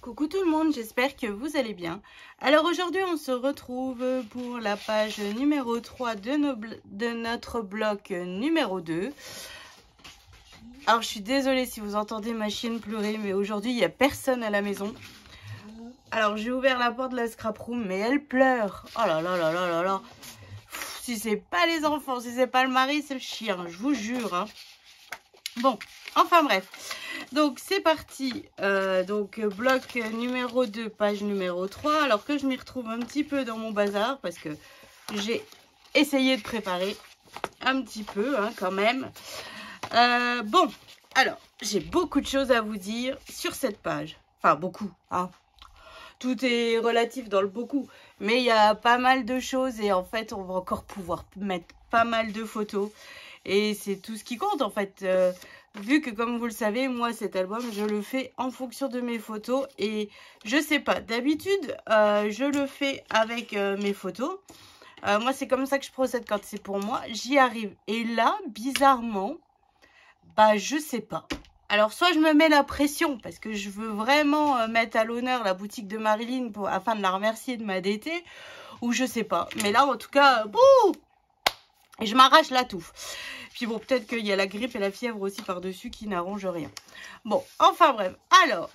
Coucou tout le monde, j'espère que vous allez bien. Alors aujourd'hui on se retrouve pour la page numéro 3 de notre bloc numéro 2. Alors je suis désolée si vous entendez ma chienne pleurer, mais aujourd'hui il n'y a personne à la maison. Alors j'ai ouvert la porte de la scrap room, mais elle pleure. Oh là là là là là là. Si c'est pas les enfants, si c'est pas le mari, c'est le chien, je vous jure. Hein. Bon, enfin bref. Donc c'est parti, donc bloc numéro 2, page numéro 3, alors que je m'y retrouve un petit peu dans mon bazar parce que j'ai essayé de préparer un petit peu hein, quand même. Bon, alors j'ai beaucoup de choses à vous dire sur cette page, enfin beaucoup, hein. Tout est relatif dans le beaucoup, mais il y a pas mal de choses et en fait on va encore pouvoir mettre pas mal de photos et c'est tout ce qui compte en fait. Vu que comme vous le savez, moi cet album je le fais en fonction de mes photos et je sais pas, d'habitude je le fais avec mes photos. Moi c'est comme ça que je procède quand c'est pour moi, j'y arrive. Et là bizarrement, bah je sais pas. Alors soit je me mets la pression parce que je veux vraiment mettre à l'honneur la boutique de Marilyn afin de la remercier de m'aider, ou je sais pas. Mais là en tout cas, bouh, et je m'arrache la touffe. Puis bon, peut-être qu'il y a la grippe et la fièvre aussi par-dessus qui n'arrangent rien. Bon, enfin bref. Alors,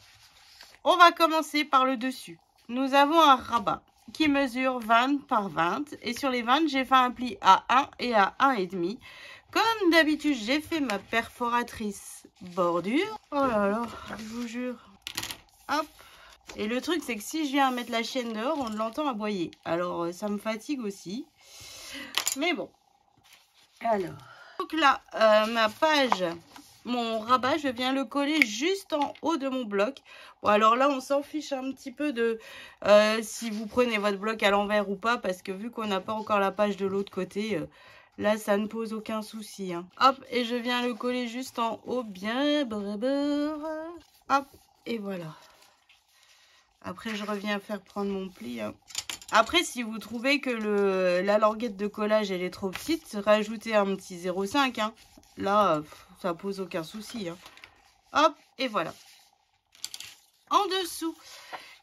on va commencer par le dessus. Nous avons un rabat qui mesure 20 par 20. Et sur les 20, j'ai fait un pli à 1 et à 1,5. Comme d'habitude, j'ai fait ma perforatrice bordure. Oh là là, je vous jure. Hop. Et le truc, c'est que si je viens mettre la chienne dehors, on l'entend aboyer. Alors, ça me fatigue aussi. Mais bon. Alors... Donc là, ma page, mon rabat, je viens le coller juste en haut de mon bloc. Bon, alors là, on s'en fiche un petit peu de si vous prenez votre bloc à l'envers ou pas, parce que vu qu'on n'a pas encore la page de l'autre côté, là, ça ne pose aucun souci. Hein. Hop, et je viens le coller juste en haut, bien, hop, et voilà. Après, je reviens faire prendre mon pli. Hein. Après, si vous trouvez que la languette de collage elle est trop petite, rajoutez un petit 0,5. Hein. Là, ça pose aucun souci. Hein. Hop, et voilà. En dessous,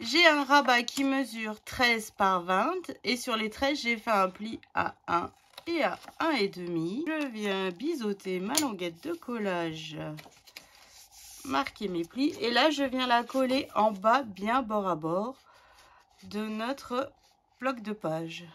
j'ai un rabat qui mesure 13 par 20. Et sur les 13, j'ai fait un pli à 1 et à 1,5. Je viens biseauter ma languette de collage, marquer mes plis. Et là, je viens la coller en bas, bien bord à bord de notre bloc de page.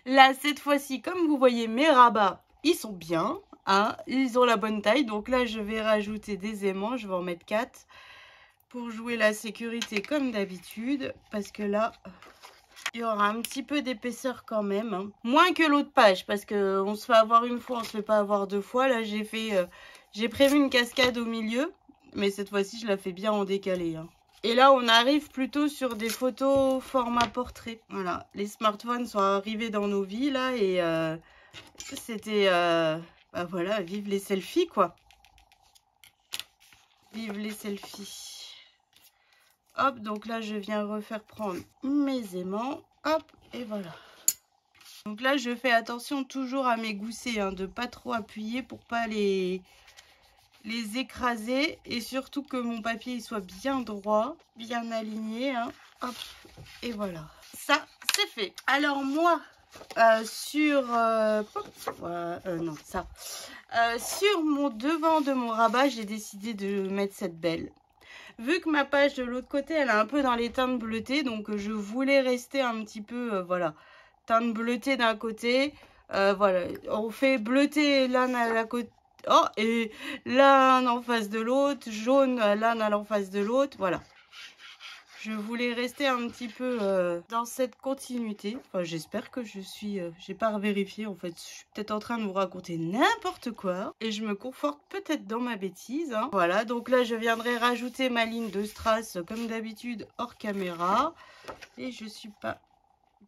Là, cette fois-ci, comme vous voyez, mes rabats, ils sont bien. Hein, ils ont la bonne taille. Donc là, je vais rajouter des aimants. Je vais en mettre 4 pour jouer la sécurité comme d'habitude. Parce que là, il y aura un petit peu d'épaisseur quand même. Hein. Moins que l'autre page. Parce qu'on se fait avoir une fois, on se fait pas avoir deux fois. Là, j'ai prévu une cascade au milieu. Mais cette fois-ci, je la fais bien en décalé. Hein. Et là, on arrive plutôt sur des photos format portrait. Voilà, les smartphones sont arrivés dans nos vies, là, et c'était... bah voilà, vive les selfies, quoi. Vive les selfies. Hop, donc là, je viens refaire prendre mes aimants. Hop, et voilà. Donc là, je fais attention toujours à mes goussets, hein, de pas trop appuyer pour pas les écraser, et surtout que mon papier il soit bien droit, bien aligné. Hein. Hop, et voilà. Ça, c'est fait. Alors moi, sur mon devant de mon rabat, j'ai décidé de mettre cette belle. Vu que ma page de l'autre côté, elle est un peu dans les teintes bleutées, donc je voulais rester un petit peu, voilà, teinte bleutée d'un côté. Voilà, on fait bleuter l'un à la côté. Oh, et l'un en face de l'autre, jaune l'un en face de l'autre, voilà. Je voulais rester un petit peu dans cette continuité. Enfin, j'espère que je suis... j'ai pas vérifié, en fait. Je suis peut-être en train de vous raconter n'importe quoi. Et je me conforte peut-être dans ma bêtise. Hein. Voilà, donc là, je viendrai rajouter ma ligne de strass, comme d'habitude, hors caméra. Et je suis pas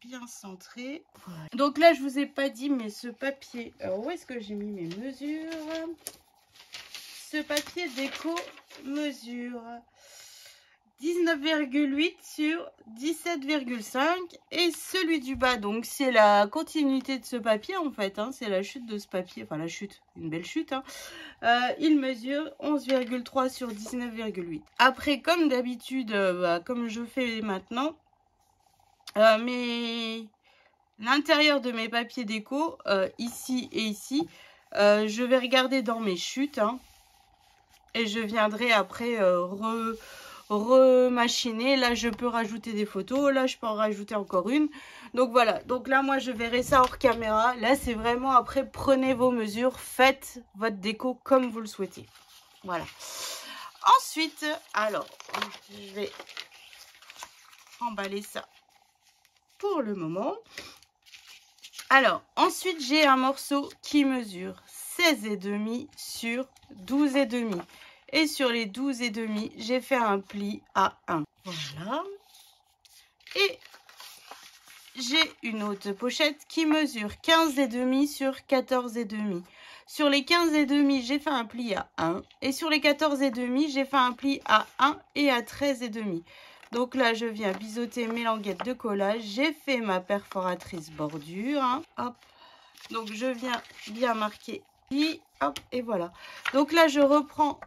bien centrée. Voilà. Donc là, je vous ai pas dit, mais ce papier... Alors, où est-ce que j'ai mis mes mesures? Ce papier déco mesure 19,8 sur 17,5 et celui du bas, donc c'est la continuité de ce papier en fait, hein, c'est la chute de ce papier, enfin la chute, une belle chute, hein. Il mesure 11,3 sur 19,8. Après, comme d'habitude, comme je fais maintenant, l'intérieur de mes papiers déco, ici et ici, je vais regarder dans mes chutes, hein, et je viendrai après remachiner. Là, je peux rajouter des photos. Là, je peux en rajouter encore une. Donc, voilà. Donc là, moi, je verrai ça hors caméra. Là, c'est vraiment après, prenez vos mesures. Faites votre déco comme vous le souhaitez. Voilà. Ensuite, alors, je vais emballer ça pour le moment. Alors, ensuite, j'ai un morceau qui mesure 16,5 sur 12,5. Et sur les 12,5, j'ai fait un pli à 1. Voilà. Et j'ai une autre pochette qui mesure 15,5 sur 14,5. Sur les 15,5, j'ai fait un pli à 1. Et sur les 14,5, j'ai fait un pli à 1 et à 13,5. Donc là, je viens biseauter mes languettes de collage. J'ai fait ma perforatrice bordure. Hein. Hop. Donc, je viens bien marquer. Hop, et voilà. Donc là, je reprends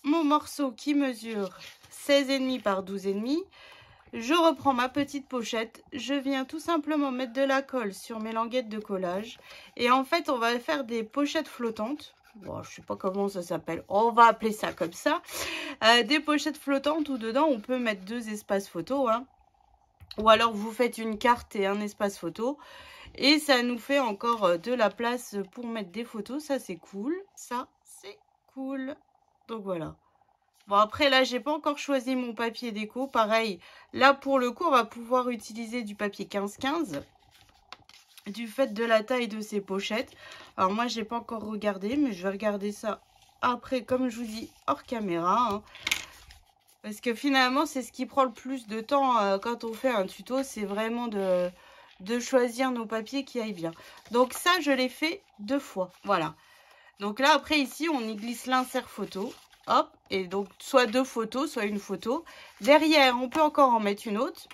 mon morceau qui mesure 16,5 par 12,5. Je reprends ma petite pochette. Je viens tout simplement mettre de la colle sur mes languettes de collage. Et en fait, on va faire des pochettes flottantes. Bon, je ne sais pas comment ça s'appelle. On va appeler ça comme ça. Des pochettes flottantes où dedans, on peut mettre 2 espaces photos. Hein. Ou alors, vous faites une carte et un espace photo. Et ça nous fait encore de la place pour mettre des photos. Ça, c'est cool. Ça, c'est cool. Donc, voilà. Bon, après, là, j'ai pas encore choisi mon papier déco. Pareil, là, pour le coup, on va pouvoir utiliser du papier 15-15. Du fait de la taille de ces pochettes. Alors, moi, j'ai pas encore regardé, mais je vais regarder ça après, comme je vous dis, hors caméra. Hein. Parce que finalement, c'est ce qui prend le plus de temps quand on fait un tuto. C'est vraiment de choisir nos papiers qui aillent bien. Donc, ça, je l'ai fait 2 fois. Voilà. Donc là, après, ici, on y glisse l'insert photo. Hop, et donc soit 2 photos, soit une photo. Derrière, on peut encore en mettre une autre.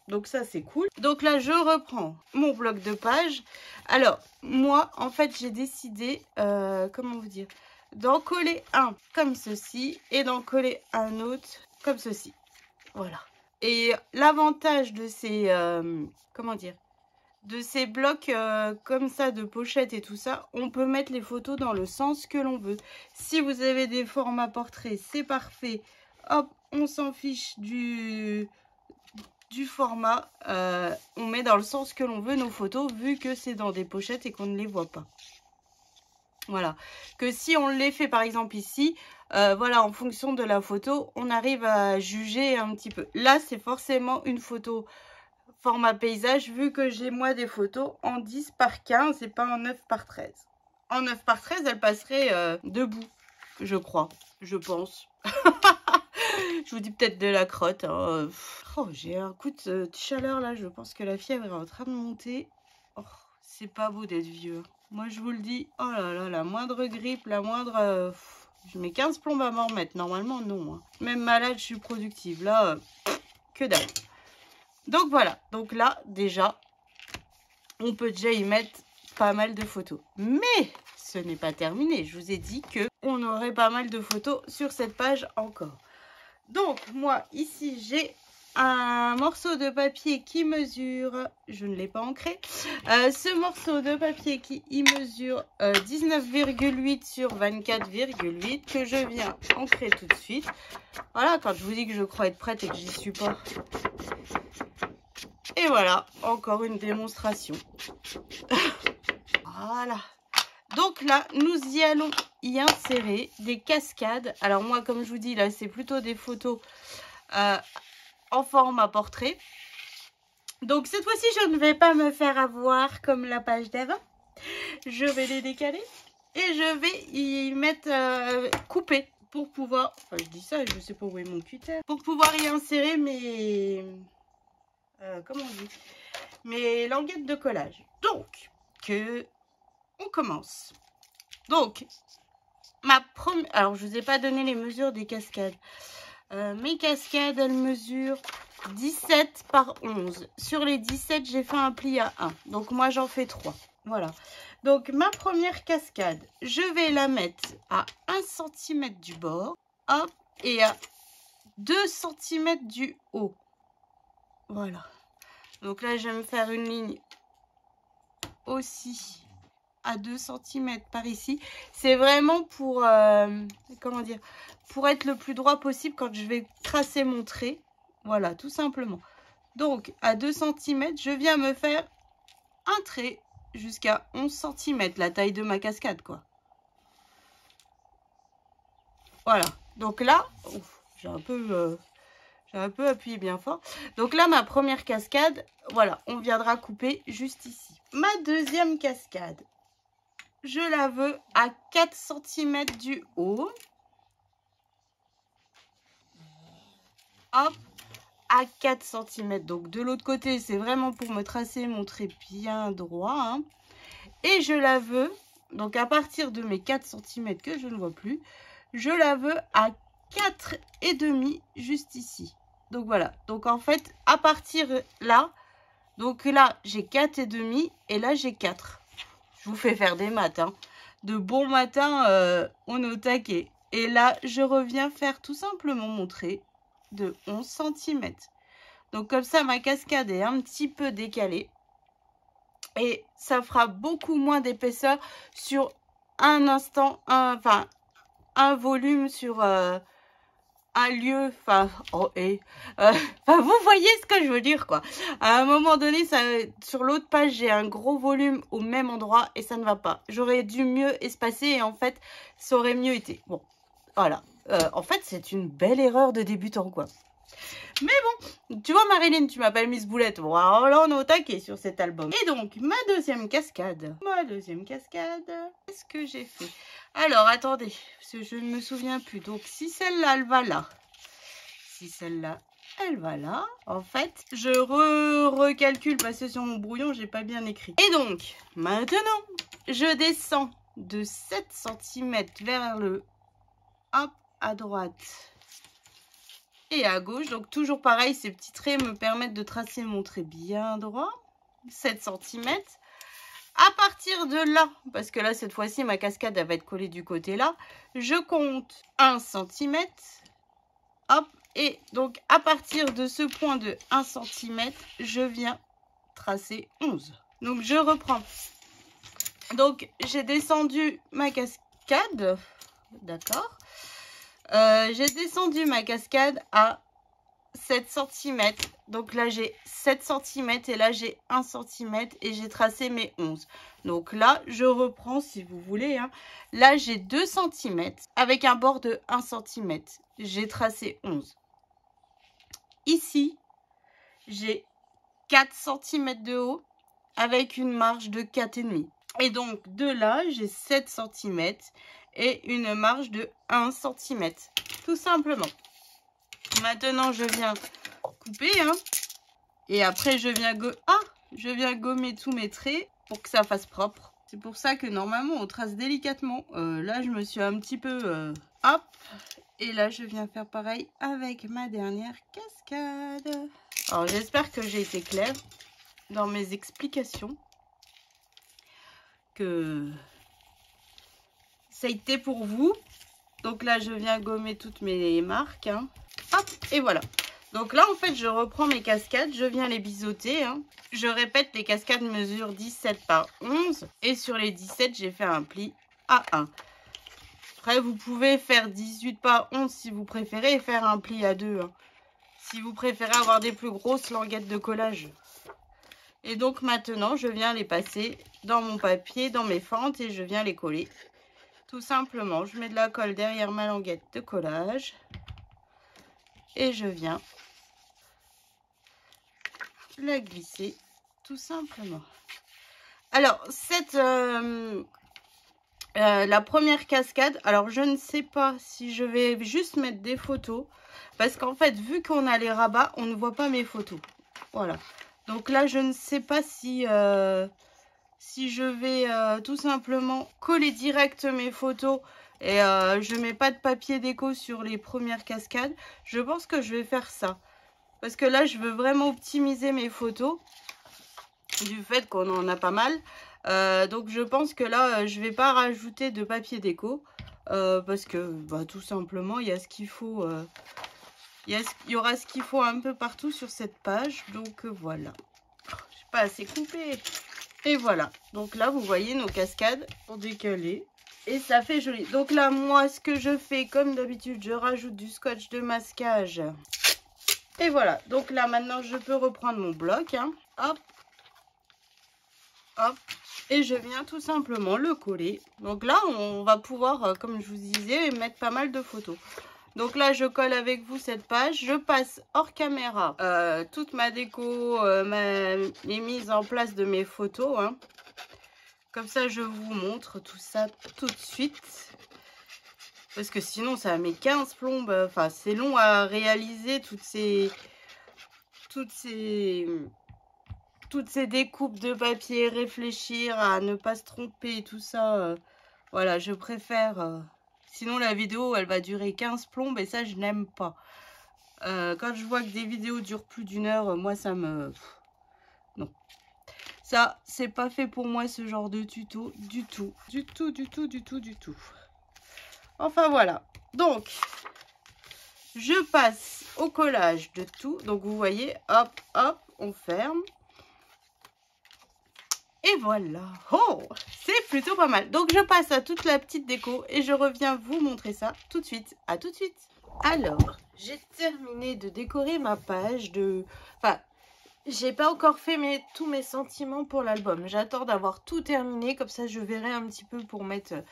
Donc ça, c'est cool. Donc là, je reprends mon bloc de page. Alors, moi, en fait, j'ai décidé, comment vous dire, d'en coller un comme ceci et d'en coller un autre comme ceci. Voilà. Et l'avantage de ces, comment dire, de ces blocs comme ça de pochettes et tout ça, on peut mettre les photos dans le sens que l'on veut. Si vous avez des formats portraits, c'est parfait. Hop, on s'en fiche du format. On met dans le sens que l'on veut nos photos, vu que c'est dans des pochettes et qu'on ne les voit pas. Voilà. Que si on les fait par exemple ici, voilà, en fonction de la photo, on arrive à juger un petit peu. Là, c'est forcément une photo format paysage, vu que j'ai moi des photos en 10 par 15 et pas en 9 par 13. En 9 par 13, elle passerait debout, je crois, je pense. Je vous dis peut-être de la crotte. Hein. Oh, j'ai un coup de chaleur là, je pense que la fièvre est en train de monter. Oh, c'est pas beau d'être vieux. Moi, je vous le dis, oh là là, la moindre grippe, la moindre... je mets 15 plombes à m'en remettre. Normalement, non. Hein. Même malade, je suis productive. Là, que dalle. Donc voilà, donc là déjà, on peut déjà y mettre pas mal de photos. Mais ce n'est pas terminé, je vous ai dit qu'on aurait pas mal de photos sur cette page encore. Donc moi ici j'ai un morceau de papier qui mesure, je ne l'ai pas ancré, ce morceau de papier qui mesure 19,8 sur 24,8 que je viens ancrer tout de suite. Voilà, quand je vous dis que je crois être prête et que j'y suis pas. Et voilà, encore une démonstration. Voilà. Donc là, nous y allons y insérer des cascades. Alors moi, comme je vous dis, là, c'est plutôt des photos en format portrait. Donc cette fois-ci, je ne vais pas me faire avoir comme la page d'avant. Je vais les décaler et je vais y mettre couper pour pouvoir... Enfin, je dis ça, je ne sais pas où est mon cutter. Pour pouvoir y insérer mes... comment on dit, mes languettes de collage. Donc, on commence. Donc, ma première... Alors, je ne vous ai pas donné les mesures des cascades. Mes cascades, elles mesurent 17 par 11. Sur les 17, j'ai fait un pli à 1. Donc, moi, j'en fais 3. Voilà. Donc, ma première cascade, je vais la mettre à 1 cm du bord. Hop. Et à 2 cm du haut. Voilà. Donc là, je vais me faire une ligne aussi à 2 cm par ici. C'est vraiment pour, comment dire, pour être le plus droit possible quand je vais tracer mon trait. Voilà, tout simplement. Donc, à 2 cm, je viens me faire un trait jusqu'à 11 cm, la taille de ma cascade, quoi. Voilà. Donc là, j'ai un peu appuyé bien fort. Donc là, ma première cascade, voilà, on viendra couper juste ici. Ma deuxième cascade, je la veux à 4 cm du haut. Hop, à 4 cm. Donc de l'autre côté, c'est vraiment pour me tracer mon trait bien droit. Hein. Et je la veux, donc à partir de mes 4 cm que je ne vois plus, je la veux à 4,5 juste ici. Donc voilà, donc en fait, à partir là, donc là, j'ai 4,5 et là, j'ai 4. Je vous fais faire des maths, hein. De bon matin, on est au taquet. Et là, je reviens faire tout simplement mon trait de 11 cm. Donc comme ça, ma cascade est un petit peu décalée. Et ça fera beaucoup moins d'épaisseur sur un instant, un volume sur un lieu, vous voyez ce que je veux dire, quoi. À un moment donné, ça, sur l'autre page, j'ai un gros volume au même endroit et ça ne va pas. J'aurais dû mieux espacer et en fait, ça aurait mieux été. Bon, voilà. En fait, c'est une belle erreur de débutant, quoi. Mais bon, tu vois, Marilyn, tu m'appelles Miss Boulette. Voilà, on est au taquet sur cet album. Et donc, ma deuxième cascade. Qu'est-ce que j'ai fait? Alors, attendez, parce que je ne me souviens plus. Donc, si celle-là, elle va là. Si celle-là, elle va là. En fait, je recalcule parce que sur mon brouillon, j'ai pas bien écrit. Et donc, maintenant, je descends de 7 cm vers le hop à droite. Et à gauche, donc toujours pareil, ces petits traits me permettent de tracer mon trait bien droit, 7 cm. À partir de là, parce que là cette fois-ci ma cascade elle va être collée du côté là, je compte 1 cm, hop, et donc à partir de ce point de 1 cm, je viens tracer 11. Donc je reprends. Donc j'ai descendu ma cascade, d'accord. J'ai descendu ma cascade à 7 cm. Donc là, j'ai 7 cm et là, j'ai 1 cm et j'ai tracé mes 11. Donc là, je reprends si vous voulez. Hein. Là, j'ai 2 cm avec un bord de 1 cm. J'ai tracé 11. Ici, j'ai 4 cm de haut avec une marge de 4,5. Et donc, de là, j'ai 7 cm et une marge de 1 cm. Tout simplement. Maintenant, je viens couper. Hein, et après, je viens gommer tous mes traits pour que ça fasse propre. C'est pour ça que normalement, on trace délicatement. Là, je me suis un petit peu... hop. Et là, je viens faire pareil avec ma dernière cascade. Alors, j'espère que j'ai été claire dans mes explications. Que ça a été pour vous. Donc là, je viens gommer toutes mes marques. Hein. Hop, et voilà. Donc là, en fait, je reprends mes cascades. Je viens les biseauter. Hein. Je répète, les cascades mesurent 17 par 11. Et sur les 17, j'ai fait un pli à 1. Après, vous pouvez faire 18 par 11 si vous préférez et faire un pli à 2. Hein. Si vous préférez avoir des plus grosses languettes de collage. Et donc maintenant, je viens les passer dans mon papier, dans mes fentes et je viens les coller. Tout simplement, je mets de la colle derrière ma languette de collage. Et je viens la glisser tout simplement. Alors, la première cascade, alors je ne sais pas si je vais juste mettre des photos. Parce qu'en fait, vu qu'on a les rabats, on ne voit pas mes photos. Voilà. Donc là, je ne sais pas si je vais tout simplement coller direct mes photos Et je mets pas de papier déco sur les premières cascades. Je pense que je vais faire ça. Parce que là, je veux vraiment optimiser mes photos. Du fait qu'on en a pas mal. Donc je pense que là, je vais pas rajouter de papier déco. Parce que bah, tout simplement, il y a ce qu'il faut. Il y aura ce qu'il faut un peu partout sur cette page. Donc voilà. Je sais pas assez coupé. Et voilà. Donc là, vous voyez nos cascades en décalé. Et ça fait joli. Donc là, moi, ce que je fais, comme d'habitude, je rajoute du scotch de masquage. Et voilà. Donc là, maintenant, je peux reprendre mon bloc. Hein. Hop. Hop. Et je viens tout simplement le coller. Donc là, on va pouvoir, comme je vous disais, mettre pas mal de photos. Donc là, je colle avec vous cette page. Je passe hors caméra toute ma déco, les mises en place de mes photos. Hein. Comme ça, je vous montre tout ça tout de suite. Parce que sinon, ça met 15 plombes. Enfin, c'est long à réaliser toutes ces découpes de papier, réfléchir à ne pas se tromper, tout ça. Voilà, je préfère... sinon, la vidéo, elle va durer 15 plombes et ça, je n'aime pas. Quand je vois que des vidéos durent plus d'1 heure, moi, ça me... Non. Ça, c'est pas fait pour moi, ce genre de tuto, du tout. Du tout. Enfin, voilà. Donc, je passe au collage de tout. Donc, vous voyez, hop, hop, on ferme. Et voilà. Oh, c'est plutôt pas mal. Donc, je passe à toute la petite déco et je reviens vous montrer ça tout de suite. À tout de suite. Alors, j'ai terminé de décorer ma page de... Enfin... J'ai pas encore fait tous mes sentiments pour l'album. J'attends d'avoir tout terminé. Comme ça, je verrai un petit peu pour mettre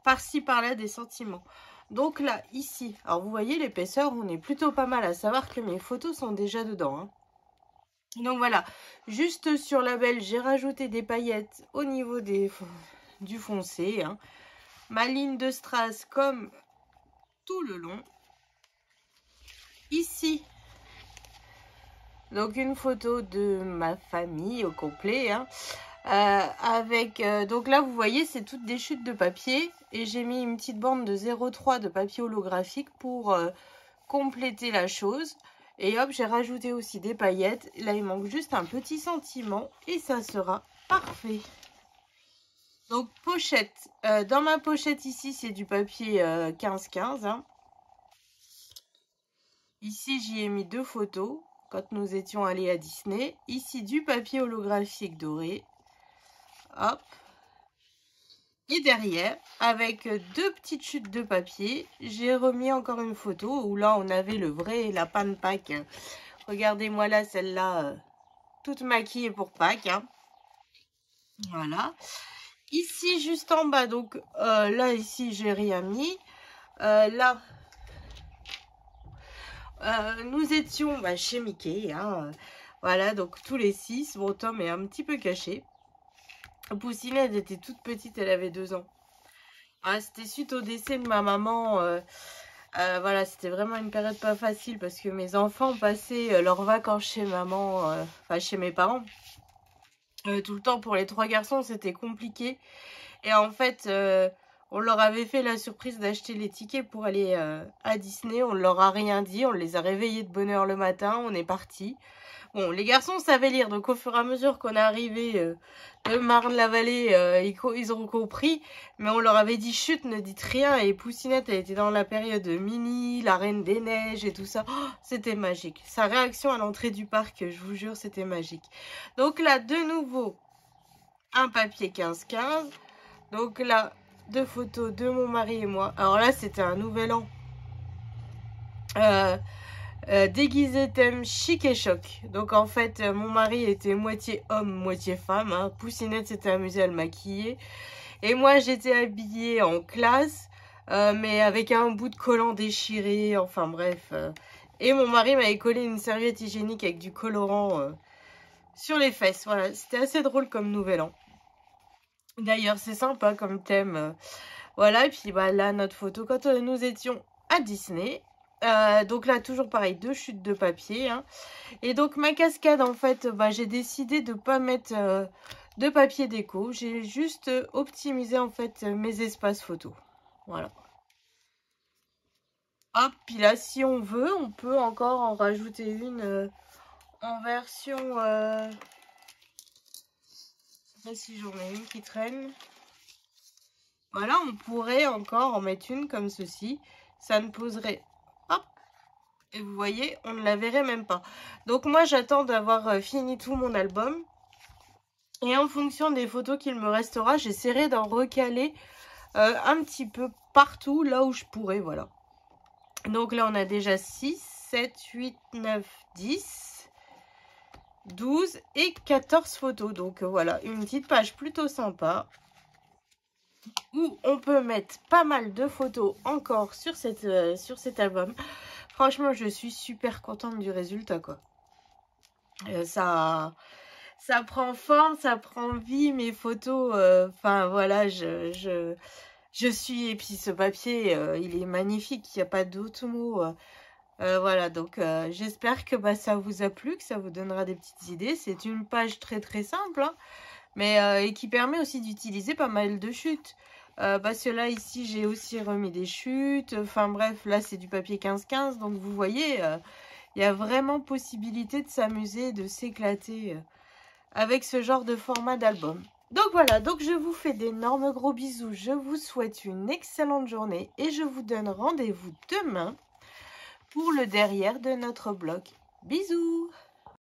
par-ci, par-là des sentiments. Donc là, ici, alors vous voyez l'épaisseur, on est plutôt pas mal. À savoir que mes photos sont déjà dedans. Hein. Donc voilà, juste sur la belle, j'ai rajouté des paillettes au niveau du foncé. Hein. Ma ligne de strass comme tout le long. Ici... Donc une photo de ma famille au complet. Hein, donc là vous voyez c'est toutes des chutes de papier. Et j'ai mis une petite bande de 0,3 de papier holographique pour compléter la chose. Et hop, j'ai rajouté aussi des paillettes. Là il manque juste un petit sentiment. Et ça sera parfait. Donc pochette. Dans ma pochette ici c'est du papier 15-15. Hein. Ici j'y ai mis 2 photos. Quand nous étions allés à Disney. Ici, du papier holographique doré. Hop. Et derrière, avec 2 petites chutes de papier, j'ai remis encore une photo où là, on avait le vrai lapin de Pâques. Regardez-moi là, celle-là, toute maquillée pour Pâques. Hein. Voilà. Ici, juste en bas, donc là, ici, j'ai rien mis. Là... nous étions chez Mickey, hein, voilà, donc tous les 6. Bon, Tom est un petit peu caché. Poussinette était toute petite, elle avait 2 ans. Ah, c'était suite au décès de ma maman. Voilà, c'était vraiment une période pas facile parce que mes enfants passaient leurs vacances chez maman, enfin chez mes parents. Tout le temps pour les 3 garçons, c'était compliqué. Et en fait... on leur avait fait la surprise d'acheter les tickets pour aller à Disney. On ne leur a rien dit. On les a réveillés de bonne heure le matin. On est partis. Bon, les garçons savaient lire. Donc, au fur et à mesure qu'on est arrivé de Marne-la-Vallée, ils ont compris. Mais on leur avait dit, chut, ne dites rien. Et Poussinette, elle était dans la période de Minnie, la Reine des Neiges et tout ça. Oh, c'était magique. Sa réaction à l'entrée du parc, je vous jure, c'était magique. Donc là, de nouveau, un papier 15-15. Donc là... 2 photos de mon mari et moi. Alors là, c'était un nouvel an. Déguisé thème chic et choc. Donc en fait, mon mari était moitié homme, moitié femme. Hein. Poussinette s'était amusée à le maquiller. Et moi, j'étais habillée en classe, mais avec un bout de collant déchiré. Enfin bref. Et mon mari m'avait collé une serviette hygiénique avec du colorant sur les fesses. Voilà, c'était assez drôle comme nouvel an. D'ailleurs, c'est sympa comme thème. Voilà, et puis bah, là, notre photo quand nous étions à Disney. Donc là, toujours pareil, 2 chutes de papier. Hein. Et donc, ma cascade, en fait, bah, j'ai décidé de ne pas mettre de papier déco. J'ai juste optimisé, en fait, mes espaces photos. Voilà. Hop, puis là, si on veut, on peut encore en rajouter une en version... je sais pas si j'en ai une qui traîne. Voilà, on pourrait encore en mettre une comme ceci. Ça ne poserait... Hop. Et vous voyez, on ne la verrait même pas. Donc moi, j'attends d'avoir fini tout mon album. Et en fonction des photos qu'il me restera, j'essaierai d'en recaler un petit peu partout, là où je pourrais, voilà. Donc là, on a déjà 6, 7, 8, 9, 10, 12 et 14 photos. Donc voilà, une petite page plutôt sympa où on peut mettre pas mal de photos encore sur cet album. Franchement, je suis super contente du résultat, quoi. Ça prend forme, ça prend vie, mes photos. Enfin, voilà, je suis... Et puis ce papier, il est magnifique, il n'y a pas d'autre mot. Voilà, donc j'espère que ça vous a plu, que ça vous donnera des petites idées. C'est une page très très simple, hein, mais et qui permet aussi d'utiliser pas mal de chutes. Parce que là, ici, j'ai aussi remis des chutes. Enfin bref, là, c'est du papier 15-15. Donc vous voyez, il y a vraiment possibilité de s'amuser, de s'éclater avec ce genre de format d'album. Donc voilà, donc je vous fais d'énormes gros bisous. Je vous souhaite une excellente journée et je vous donne rendez-vous demain pour le derrière de notre blog. Bisous!